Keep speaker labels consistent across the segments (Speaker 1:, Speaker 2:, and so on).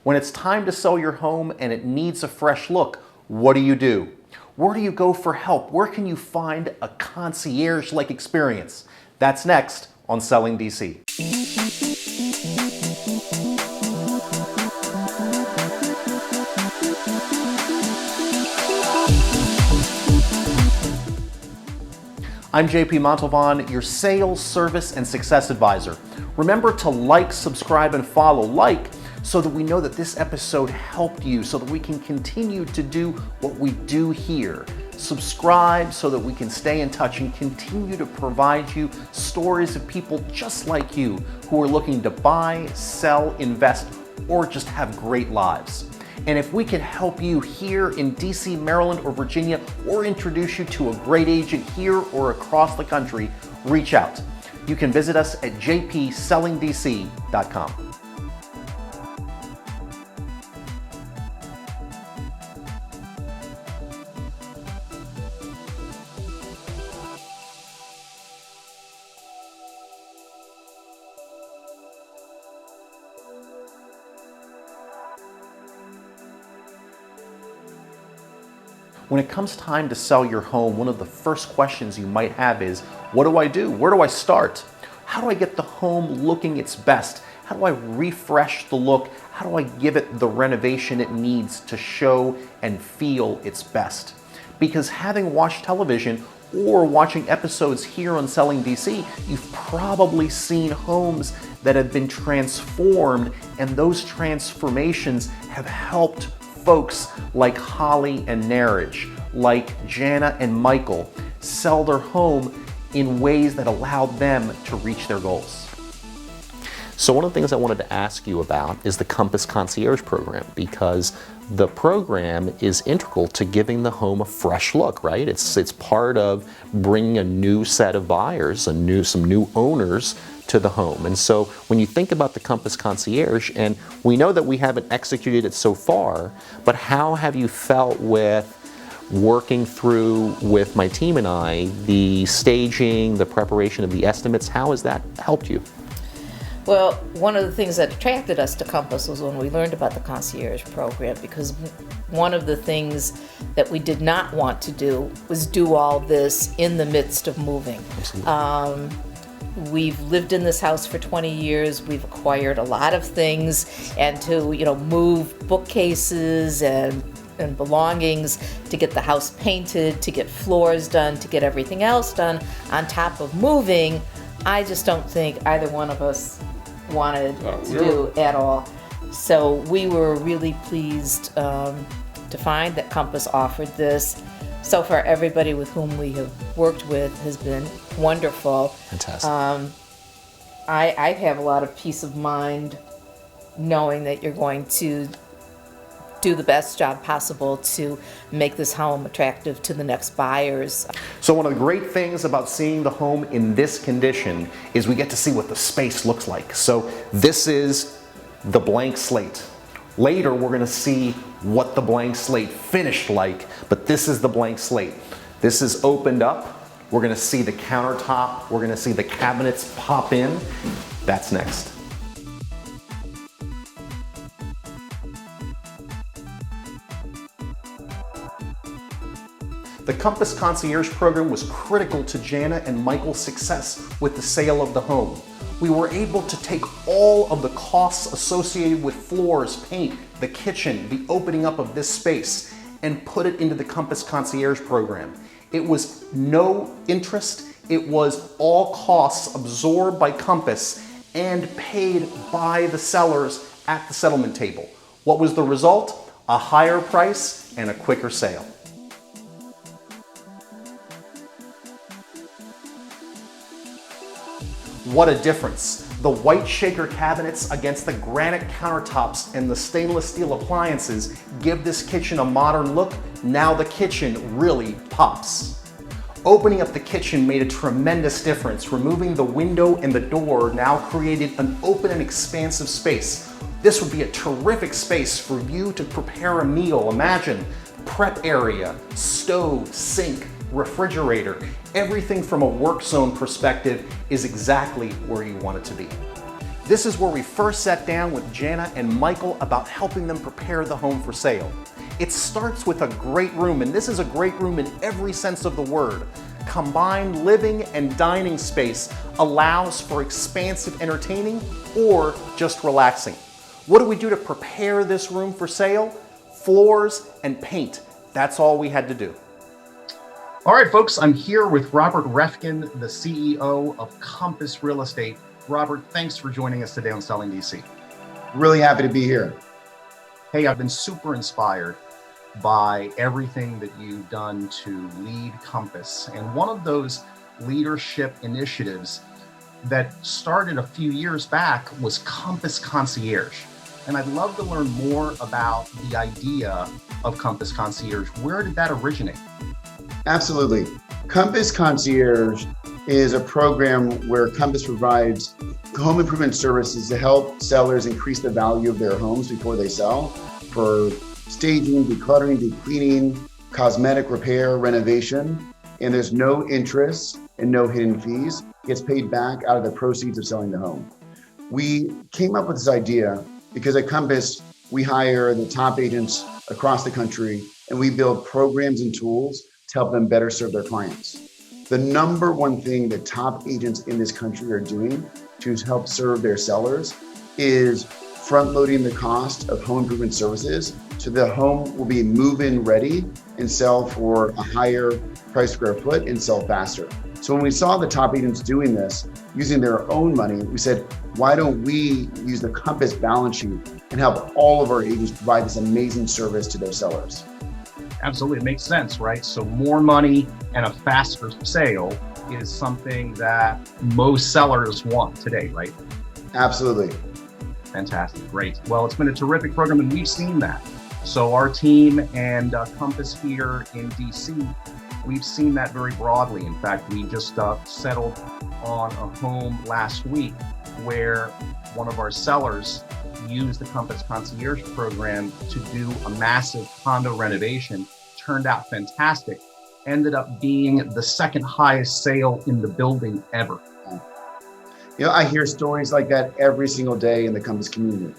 Speaker 1: When it's time to sell your home and it needs a fresh look, what do? Where do you go for help? Where can you find a concierge-like experience? That's next on Selling DC. I'm JP Montalvan, your sales, service, and success advisor. Remember to like, subscribe, and follow. Like, so that we know that this episode helped you, so that we can continue to do what we do here. Subscribe so that we can stay in touch and continue to provide you stories of people just like you who are looking to buy, sell, invest, or just have great lives. And if we can help you here in DC, Maryland, or Virginia, or introduce you to a great agent here or across the country, reach out. You can visit us at jpsellingdc.com. When it comes time to sell your home, one of the first questions you might have is, what do I do? Where do I start? How do I get the home looking its best? How do I refresh the look? How do I give it the renovation it needs to show and feel its best? Because having watched television or watching episodes here on Selling DC, you've probably seen homes that have been transformed, and those transformations have helped folks like Holly and Narige, like Jana and Michael, sell their home in ways that allowed them to reach their goals. So one of the things I wanted to ask you about is the Compass Concierge program, because the program is integral to giving the home a fresh look, right? It's part of bringing a new set of buyers, some new owners to the home. And so when you think about the Compass Concierge, and we know that we haven't executed it so far, but how have you felt with working through with my team and I, the staging, the preparation of the estimates? How has that helped you?
Speaker 2: Well, one of the things that attracted us to Compass was when we learned about the concierge program, because one of the things that we did not want to do was do all this in the midst of moving.
Speaker 1: Absolutely.
Speaker 2: We've lived in this house for 20 years. We've acquired a lot of things, and to move bookcases and belongings, to get the house painted, to get floors done, to get everything else done on top of moving, I just don't think either one of us wanted to do at all. So we were really pleased to find that Compass offered this. So far, everybody with whom we have worked with has been wonderful.
Speaker 1: Fantastic.
Speaker 2: I have a lot of peace of mind knowing that you're going to do the best job possible to make this home attractive to the next buyers.
Speaker 1: So one of the great things about seeing the home in this condition is we get to see what the space looks like. So this is the blank slate. Later, we're going to see what the blank slate finished like, but this is the blank slate. This is opened up. We're going to see the countertop. We're going to see the cabinets pop in. That's next. The Compass Concierge program was critical to Jana and Michael's success with the sale of the home. We were able to take all of the costs associated with floors, paint, the kitchen, the opening up of this space, and put it into the Compass Concierge program. It was no interest. It was all costs absorbed by Compass and paid by the sellers at the settlement table. What was the result? A higher price and a quicker sale. What a difference. The white shaker cabinets against the granite countertops and the stainless steel appliances give this kitchen a modern look. Now the kitchen really pops. Opening up the kitchen made a tremendous difference. Removing the window and the door now created an open and expansive space. This would be a terrific space for you to prepare a meal. Imagine prep area, stove, sink, refrigerator. Everything from a work zone perspective is exactly where you want it to be. This is where we first sat down with Jana and Michael about helping them prepare the home for sale. It starts with a great room, and this is a great room in every sense of the word. Combined living and dining space allows for expansive entertaining or just relaxing. What do we do to prepare this room for sale? Floors and paint. That's all we had to do. All right, folks, I'm here with Robert Reffkin, the CEO of Compass Real Estate. Robert, thanks for joining us today on Selling DC.
Speaker 3: Really happy to be here.
Speaker 1: Hey, I've been super inspired by everything that you've done to lead Compass. And one of those leadership initiatives that started a few years back was Compass Concierge. And I'd love to learn more about the idea of Compass Concierge. Where did that originate?
Speaker 3: Absolutely. Compass Concierge is a program where Compass provides home improvement services to help sellers increase the value of their homes before they sell, for staging, decluttering, decleaning, cosmetic repair, renovation, and there's no interest and no hidden fees. It gets paid back out of the proceeds of selling the home. We came up with this idea because at Compass, we hire the top agents across the country and we build programs and tools to help them better serve their clients. The number one thing that top agents in this country are doing to help serve their sellers is front loading the cost of home improvement services so the home will be move-in ready and sell for a higher price square foot and sell faster. So when we saw the top agents doing this, using their own money, we said, why don't we use the Compass balance sheet and help all of our agents provide this amazing service to their sellers?
Speaker 1: Absolutely, it makes sense, right? So more money and a faster sale is something that most sellers want today, right?
Speaker 3: Absolutely.
Speaker 1: Fantastic, great. Well, it's been a terrific program and we've seen that. So our team and Compass here in DC, we've seen that very broadly. In fact, we just settled on a home last week where one of our sellers used the Compass Concierge program to do a massive condo renovation. Turned out fantastic. Ended up being the second highest sale in the building ever.
Speaker 3: You know, I hear stories like that every single day in the Compass community.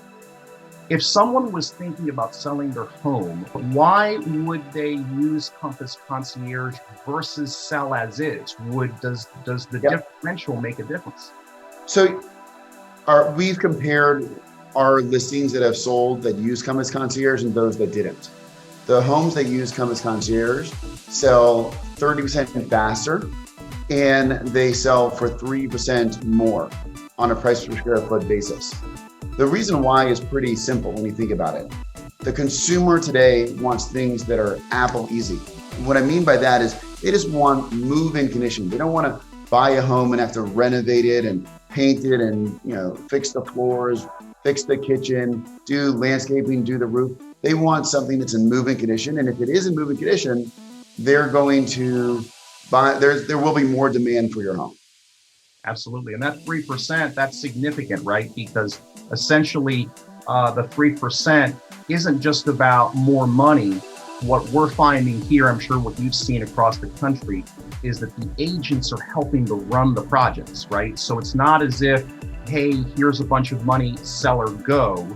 Speaker 1: If someone was thinking about selling their home, why would they use Compass Concierge versus sell as is? Does the differential make a difference?
Speaker 3: So we've compared our listings that have sold that use Compass Concierge and those that didn't. The homes that use Compass Concierge sell 30% faster and they sell for 3% more on a price per square foot basis. The reason why is pretty simple when you think about it. The consumer today wants things that are Apple easy. And what I mean by that is they just want move-in condition. They don't want to buy a home and have to renovate it and paint it and fix the floors, fix the kitchen, do landscaping, do the roof. They want something that's in move-in condition. And if it is in move-in condition, they're going to buy, there will be more demand for your home.
Speaker 1: Absolutely. And that 3%, that's significant, right? Because essentially the 3% isn't just about more money. What we're finding here, I'm sure what you've seen across the country, is that the agents are helping to run the projects, right? So it's not as if, hey, here's a bunch of money, seller, go.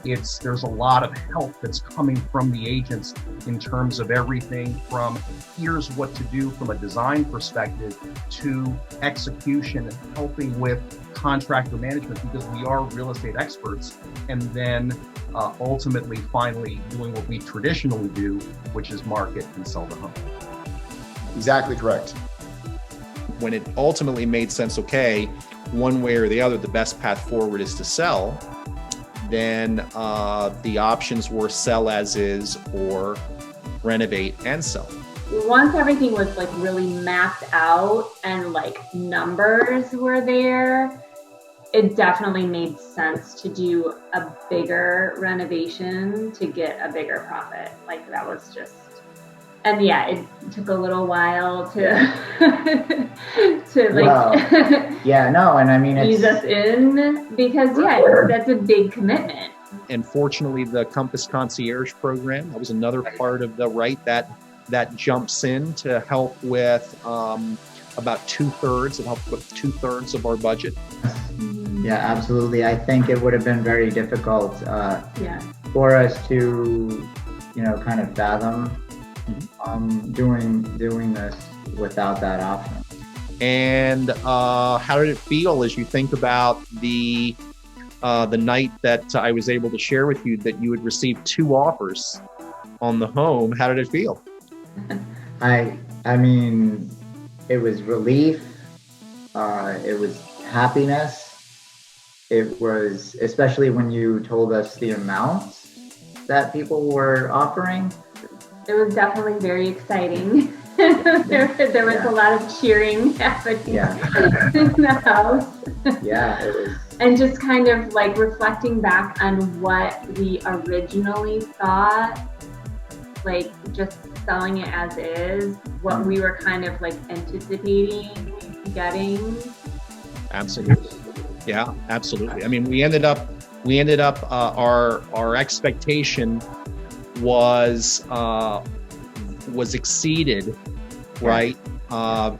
Speaker 1: There's a lot of help that's coming from the agents in terms of everything from here's what to do from a design perspective to execution and helping with contractor management because we are real estate experts, and then ultimately finally doing what we traditionally do, which is market and sell the home.
Speaker 3: Exactly correct.
Speaker 1: When it ultimately made sense, okay, one way or the other, the best path forward is to sell, then the options were sell as is or renovate and sell.
Speaker 4: Once everything was really mapped out and numbers were there, it definitely made sense to do a bigger renovation to get a bigger profit. That was just, and yeah, it took a little while to
Speaker 5: yeah, no, and I mean,
Speaker 4: ease us in because that's a big commitment.
Speaker 1: And fortunately, the Compass Concierge program, that was another part of the that jumps in to help with about 2/3 of our budget.
Speaker 5: Yeah, absolutely. I think it would have been very difficult
Speaker 4: Yeah.
Speaker 5: for us to, kind of fathom doing this without that option.
Speaker 1: And how did it feel as you think about the night that I was able to share with you that you had received 2 offers on the home? How did it feel?
Speaker 5: I mean, it was relief. It was happiness. It was, especially when you told us the amounts that people were offering.
Speaker 4: It was definitely very exciting. There was a lot of cheering happening in the house.
Speaker 5: Yeah, it was.
Speaker 4: And just kind of like reflecting back on what we originally thought, like just selling it as is, what we were kind of like anticipating getting.
Speaker 1: Absolutely. Yeah, absolutely. I mean, we ended up our expectation was exceeded, right?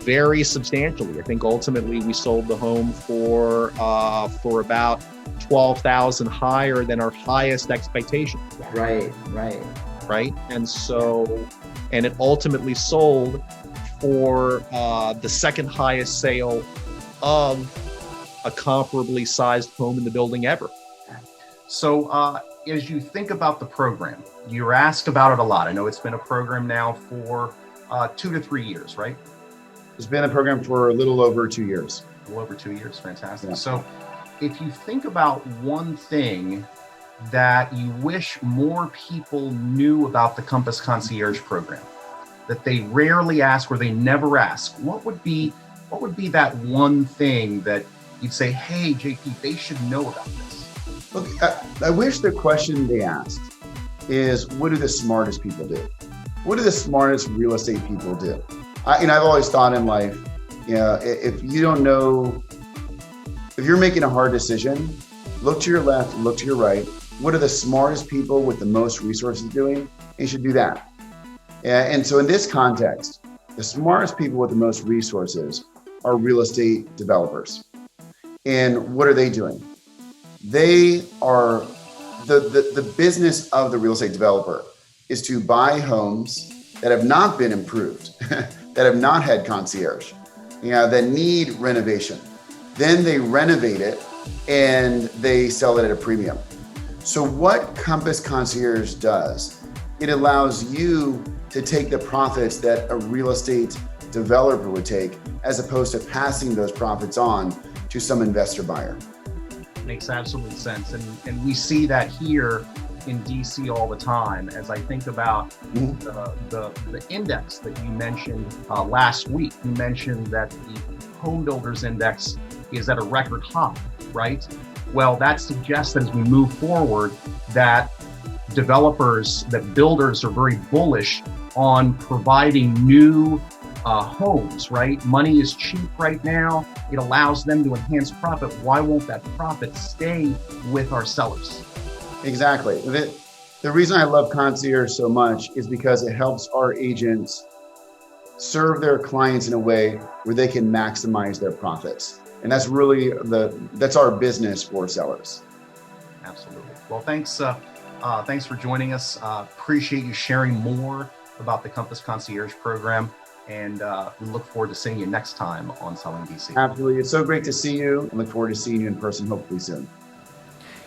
Speaker 1: Very substantially. I think ultimately we sold the home for about $12,000 higher than our highest expectation.
Speaker 5: Right.
Speaker 1: And it ultimately sold for the second highest sale of a comparably sized home in the building ever. So as you think about the program, you're asked about it a lot. I know it's been a program now for 2 to 3 years, right?
Speaker 3: It's been a program for a little over 2 years.
Speaker 1: A little over 2 years, fantastic.
Speaker 3: Yeah.
Speaker 1: So if you think about one thing that you wish more people knew about the Compass Concierge program, that they rarely ask or they never ask, what would be that one thing that you'd say, hey, JP, they should know about this?
Speaker 3: Look, I wish the question they asked is, what do the smartest people do? What do the smartest real estate people do? I've always thought in life, if you don't know, if you're making a hard decision, look to your left, look to your right. What are the smartest people with the most resources doing? And you should do that. And so in this context, the smartest people with the most resources are real estate developers. And what are they doing? They are, the business of the real estate developer is to buy homes that have not been improved, that have not had concierge, that need renovation. Then they renovate it and they sell it at a premium. So what Compass Concierge does, it allows you to take the profits that a real estate developer would take, as opposed to passing those profits on to some investor buyer.
Speaker 1: Makes absolute sense. And we see that here in DC all the time. As I think about the index that you mentioned last week, you mentioned that the home builders index is at a record high, right? Well, that suggests that as we move forward, that developers, that builders are very bullish on providing new homes, right? Money is cheap right now. It allows them to enhance profit. Why won't that profit stay with our sellers?
Speaker 3: Exactly. The reason I love Concierge so much is because it helps our agents serve their clients in a way where they can maximize their profits. And that's really that's our business for sellers.
Speaker 1: Absolutely. Well, thanks for joining us. Appreciate you sharing more about the Compass Concierge program. And we look forward to seeing you next time on Selling DC.
Speaker 3: Absolutely. It's so great to see you. I look forward to seeing you in person, hopefully soon.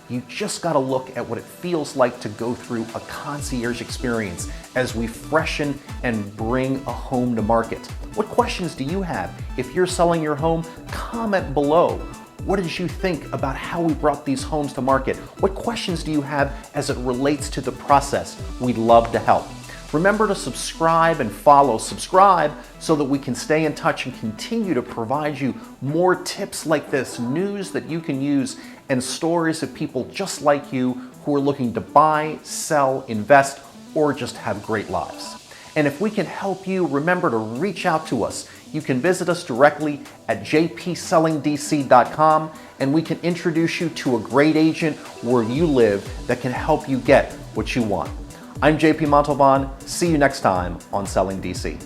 Speaker 1: You just got to look at what it feels like to go through a concierge experience as we freshen and bring a home to market. What questions do you have? If you're selling your home, comment below. What did you think about how we brought these homes to market? What questions do you have as it relates to the process? We'd love to help. Remember to subscribe and follow. Subscribe so that we can stay in touch and continue to provide you more tips like this, news that you can use, and stories of people just like you who are looking to buy, sell, invest, or just have great lives. And if we can help you, remember to reach out to us. You can visit us directly at jpsellingdc.com, and we can introduce you to a great agent where you live that can help you get what you want. I'm JP Montalban. See you next time on Selling DC.